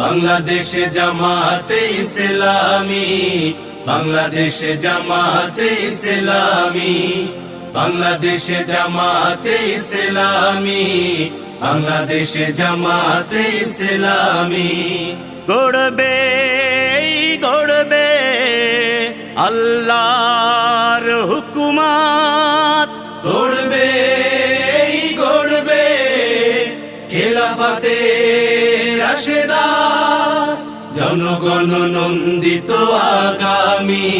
বাংলাদেশে জামাতে ইসলামী, বাংলাদেশে জামাতে ইসলামী, বাংলাদেশে জামাতে ইসলামী, বাংলাদেশে জামাতে ইসলামী। গড়বে গড়বে আল্লাহর হুকুমত, গড়বে গড়বে খেলাফতে রাশেদা, জনগণ নন্দিত আগামী,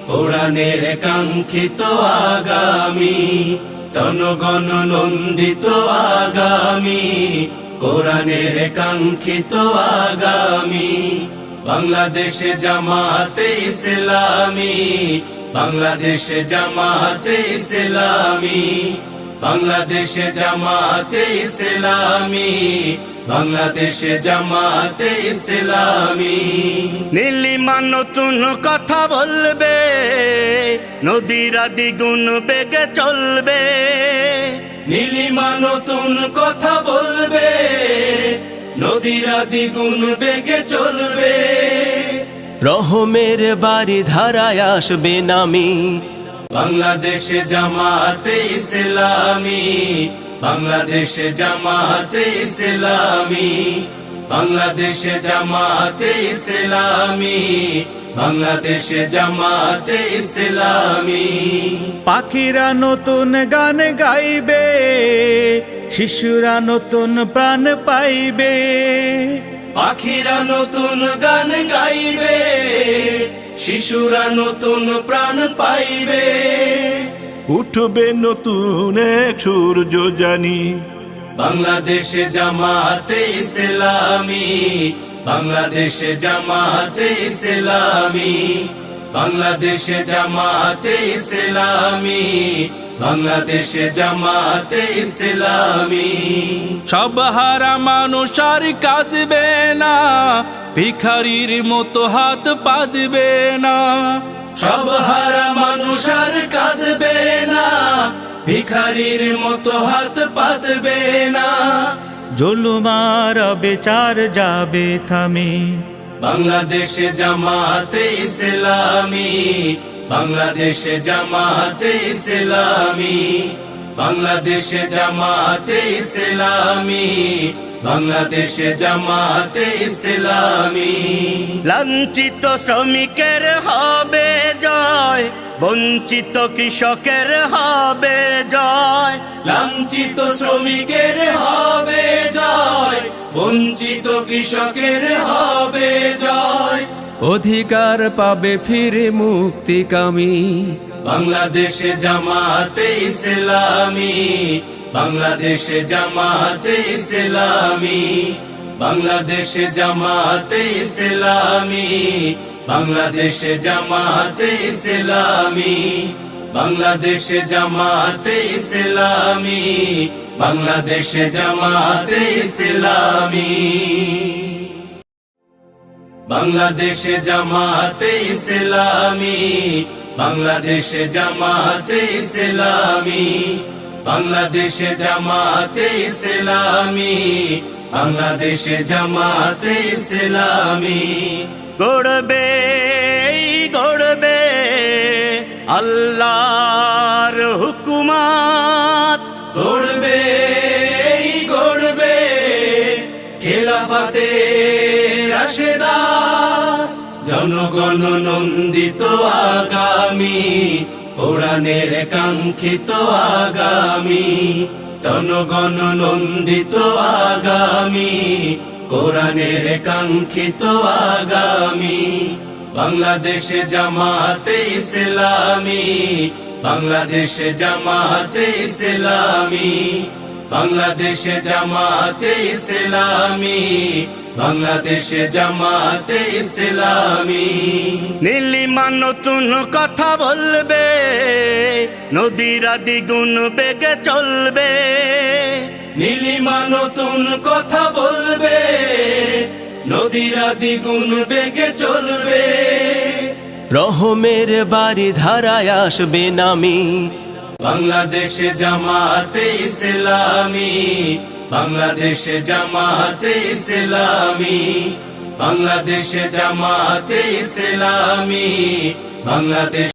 কোরআনের কাঙ্ক্ষিত আগামী, জনগণ নন্দিত আগামী, কোরআনের কাঙ্ক্ষিত আগামী। বাংলাদেশে জামাতে ইসলামী, বাংলাদেশে জামাতে ইসলামী, বাংলাদেশে জামাতে ইসলামী, বাংলাদেশে জামাতে ইসলামী। নীলিমা নতুন কথা বলবে, নদীরা দ্বিগুণ বেগে চলবে, নীলিমা নতুন কথা বলবে, নদীরা দ্বিগুণ বেগে চলবে। রহমের বাড়ি ধারায় আসবে নামি, বাংলাদেশে জামাতে ইসলামী, বাংলাদেশে জামাতে ইসলামী, বাংলাদেশে জামাতে ইসলামী, বাংলাদেশে জামাতে ইসলামী। পাখিরা নতুন গান গাইবে, শিশুরা নতুন প্রাণ পাইবে, পাখিরা নতুন গান গাইবে, শিশুরা নতুন প্রাণ পাইবে। উঠবে নতুন এক সূর্য জানি, বাংলাদেশে জামাতে ইসলামী, বাংলাদেশে জামাতে ইসলামী, বাংলাদেশে জামাতে ইসলামী, বাংলাদেশে জামাতে ইসলামী। সব হারা মানুষ আর কাঁদবে না, ভিখারির মতো হাত পাতবে না, সব হারা মানুষ আর কাঁদবে না, ভিখারির মতো হাত পাতবে না। জুলুমার বিচার যাবে থামি, বাংলাদেশে জামাতে ইসলামী, বাংলাদেশে জামাতে ইসলামী, বাংলাদেশে জামাতে ইসলামী, বাংলাদেশে জামাতে ইসলামী। লাঞ্ছিত শ্রমিকের হবে জয়, বঞ্চিত কৃষকের হবে জয়, লাঞ্ছিত শ্রমিকের হবে জয়, বঞ্চিত কৃষকের হবে জয়। অধিকার পাবে ফিরে মুক্তিকামী, বাংলাদেশে জামাতে ইসলামী, বাংলাদেশে জামাতে ইসলামী, বাংলাদেশে জামাতে ইসলামী, বাংলাদেশে জামাতে ইসলামী, বাংলাদেশে জামাতে ইসলামী, বাংলাদেশে জামাতে ইসলামী, বাংলাদেশে জামাতে ইসলামী, বাংলাদেশে জামাতে ইসলামী, বাংলাদেশে জামাতে ইসলামী, বাংলাদেশে জামাতে ইসলামী। গড়বে গড়বে আল্লাহর হুকুমত, গড়বে গড়বে খেলাফতে রাশেদা, জনগণ নন্দিত আগামী, কোরআনের কাঙ্ক্ষিত আগামী, জনগণ নন্দিত আগামী, কোরআনের কাঙ্ক্ষিত আগামী। বাংলাদেশে জামাতে ইসলামী, বাংলাদেশে জামাতে ইসলামী, বাংলাদেশে জামাতে ইসলামী, বাংলাদেশে জামাতে ইসলামী। নীলিমা নতুন কথা বলবে, নদীরা দ্বিগুণ বেগে চলবে, নীলিমা নতুন কথা বলবে, নদীরা দ্বিগুণ বেগে চলবে। রহমের বাড়ি ধারায় আসবে নামি, বাংলাদেশে জামাতে ইসলামী, বাংলাদেশ জামাতে ইসলামী, বাংলাদেশ জামাতে ইসলামী, বাংলাদেশ